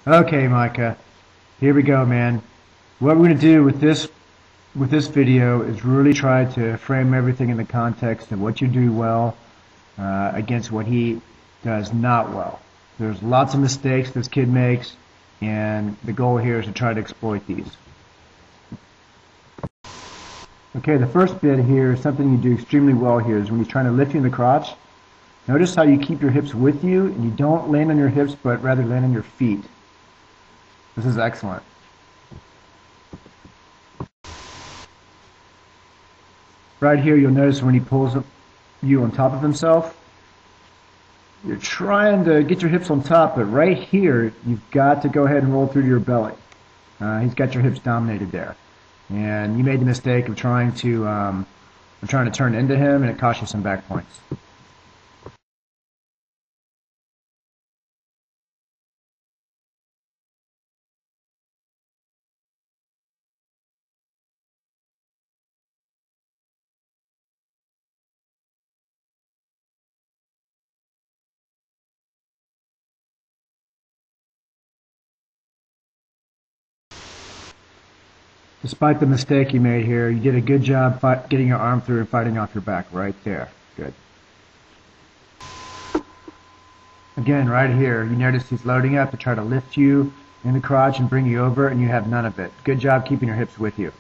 Okay, Micah, here we go, man. What we're going to do with this video is really try to frame everything in the context of what you do well against what he does not well. There's lots of mistakes this kid makes, and the goal here is to try to exploit these. Okay, the first bit here is something you do extremely well here is when he's trying to lift you in the crotch. Notice how you keep your hips with you, and you don't land on your hips, but rather land on your feet. This is excellent. Right here, you'll notice when he pulls you on top of himself, you're trying to get your hips on top, but right here, you've got to go ahead and roll through to your belly. He's got your hips dominated there. And you made the mistake of trying to turn into him, and it cost you some back points. Despite the mistake you made here, you did a good job getting your arm through and fighting off your back right there. Good. Again, right here, you notice he's loading up to try to lift you in the crotch and bring you over, and you have none of it. Good job keeping your hips with you.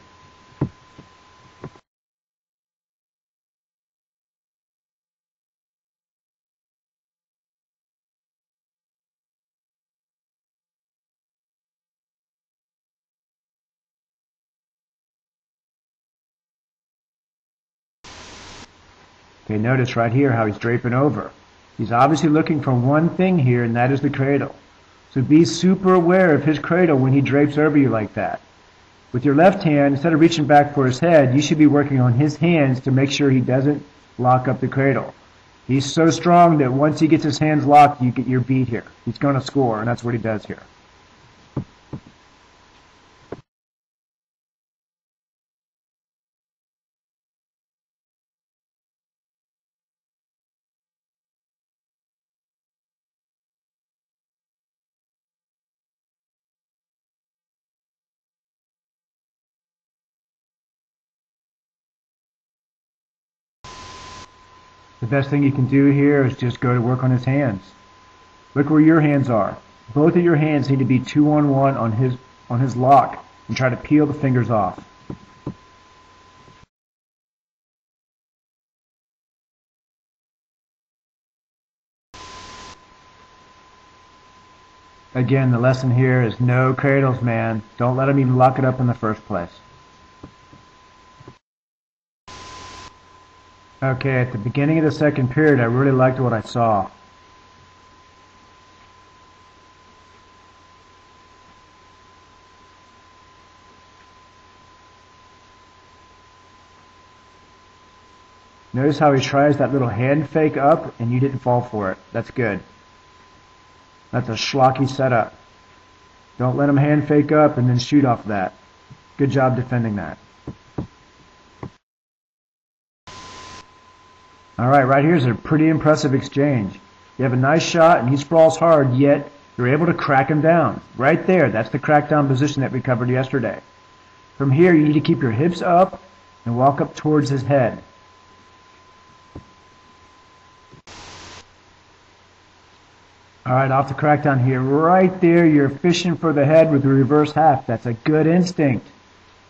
Okay, notice right here how he's draping over. He's obviously looking for one thing here, and that is the cradle. So be super aware of his cradle when he drapes over you like that. With your left hand, instead of reaching back for his head, you should be working on his hands to make sure he doesn't lock up the cradle. He's so strong that once he gets his hands locked, you get your beat here. He's going to score, and that's what he does here. The best thing you can do here is just go to work on his hands. Look where your hands are. Both of your hands need to be 2-on-1 on his lock, and try to peel the fingers off. Again, the lesson here is no cradles, man. Don't let him even lock it up in the first place. Okay, at the beginning of the second period, I really liked what I saw. Notice how he tries that little hand fake up, and you didn't fall for it. That's good. That's a schlocky setup. Don't let him hand fake up and then shoot off that. Good job defending that. Alright, right here's a pretty impressive exchange. You have a nice shot and he sprawls hard, yet you're able to crack him down. Right there, that's the crackdown position that we covered yesterday. From here, you need to keep your hips up and walk up towards his head. Alright, off the crackdown here. Right there, you're fishing for the head with the reverse half. That's a good instinct.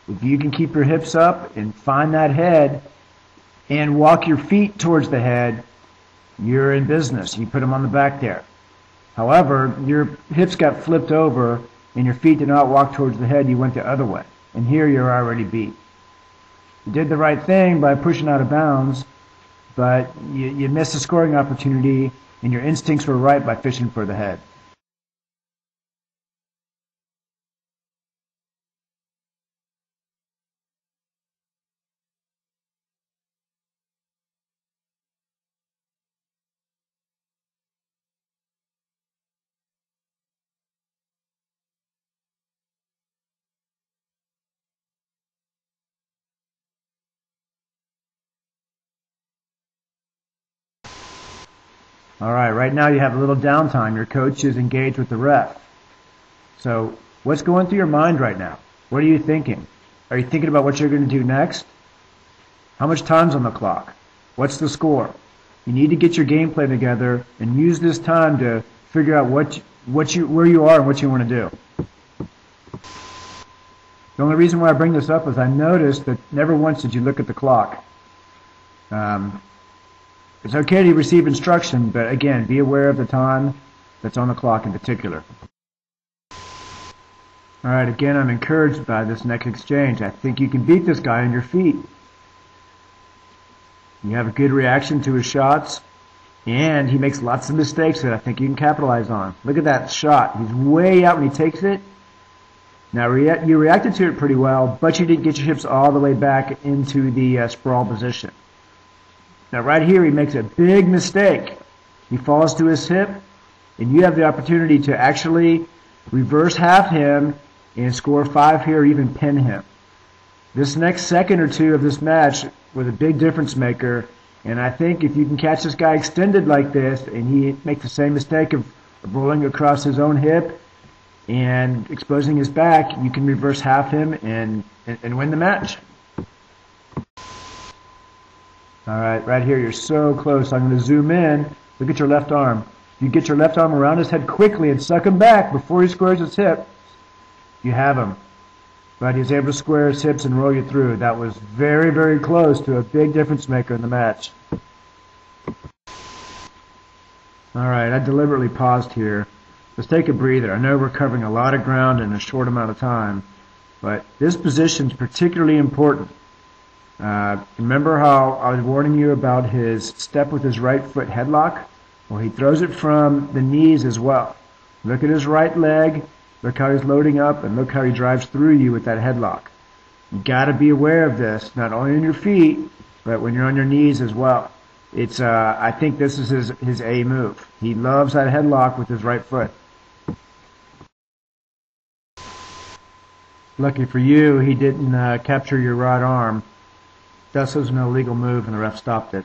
If you can keep your hips up and find that head and walk your feet towards the head, you're in business. You put them on the back there. However, your hips got flipped over and your feet did not walk towards the head. You went the other way. And here you're already beat. You did the right thing by pushing out of bounds, but you missed a scoring opportunity, and your instincts were right by fishing for the head. All right, right now you have a little downtime. Your coach is engaged with the ref. So what's going through your mind right now? What are you thinking? Are you thinking about what you're going to do next? How much time's on the clock? What's the score? You need to get your game plan together and use this time to figure out where you are and what you want to do. The only reason why I bring this up is I noticed that never once did you look at the clock. It's okay to receive instruction, but again, be aware of the time that's on the clock in particular. All right, again, I'm encouraged by this next exchange. I think you can beat this guy on your feet. You have a good reaction to his shots, and he makes lots of mistakes that I think you can capitalize on. Look at that shot. He's way out when he takes it. Now, you reacted to it pretty well, but you didn't get your hips all the way back into the sprawl position. Now, right here, he makes a big mistake. He falls to his hip, and you have the opportunity to actually reverse half him and score 5 here or even pin him. This next second or two of this match was a big difference maker, and I think if you can catch this guy extended like this and he makes the same mistake of rolling across his own hip and exposing his back, you can reverse half him and win the match. All right here, you're so close. I'm going to zoom in. Look at your left arm. You get your left arm around his head quickly and suck him back before he squares his hip. You have him. But he was able to square his hips and roll you through. That was very, very close to a big difference maker in the match. All right, I deliberately paused here. Let's take a breather. I know we're covering a lot of ground in a short amount of time, but this position is particularly important. Remember how I was warning you about his step with his right foot headlock? Well, he throws it from the knees as well. Look at his right leg. Look how he's loading up, and look how he drives through you with that headlock. You got to be aware of this, not only on your feet, but when you're on your knees as well. It's I think this is his A move. He loves that headlock with his right foot. Lucky for you, he didn't capture your right arm. This was an illegal move, and the ref stopped it.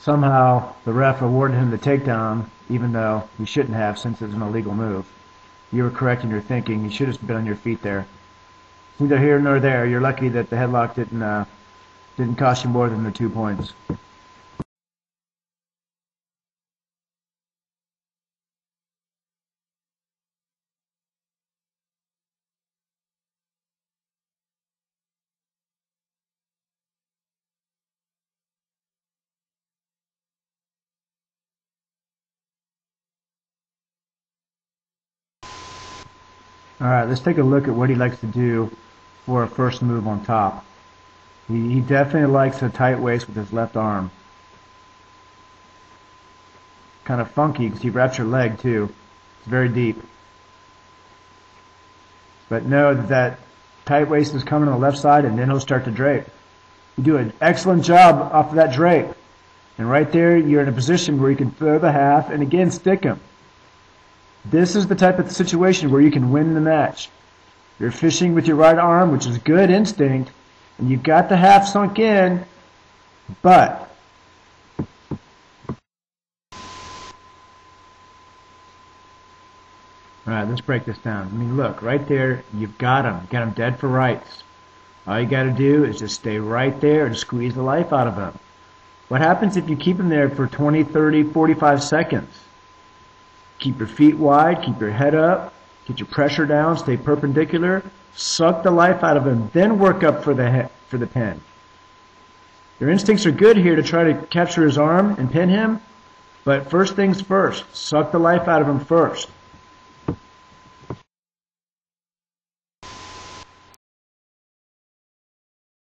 Somehow, the ref awarded him the takedown, even though he shouldn't have, since it was an illegal move. You were correct in your thinking. You should have been on your feet there. Neither here nor there. You're lucky that the headlock didn't cost you more than the 2 points. All right, let's take a look at what he likes to do for a first move on top. He definitely likes a tight waist with his left arm. Kind of funky because he wraps your leg too. It's very deep. But know that tight waist is coming on the left side, and then he'll start to drape. You do an excellent job off of that drape. And right there, you're in a position where you can throw the half and again stick him. This is the type of situation where you can win the match. You're fishing with your right arm, which is good instinct, and you've got the half sunk in, but alright, let's break this down. I mean, look, right there, you've got him. You've got him dead for rights. All you got to do is just stay right there and squeeze the life out of him. What happens if you keep him there for 20, 30, 45 seconds? Keep your feet wide, keep your head up, get your pressure down, stay perpendicular, suck the life out of him, then work up for the pin. Your instincts are good here to try to capture his arm and pin him, But first things first, suck the life out of them first.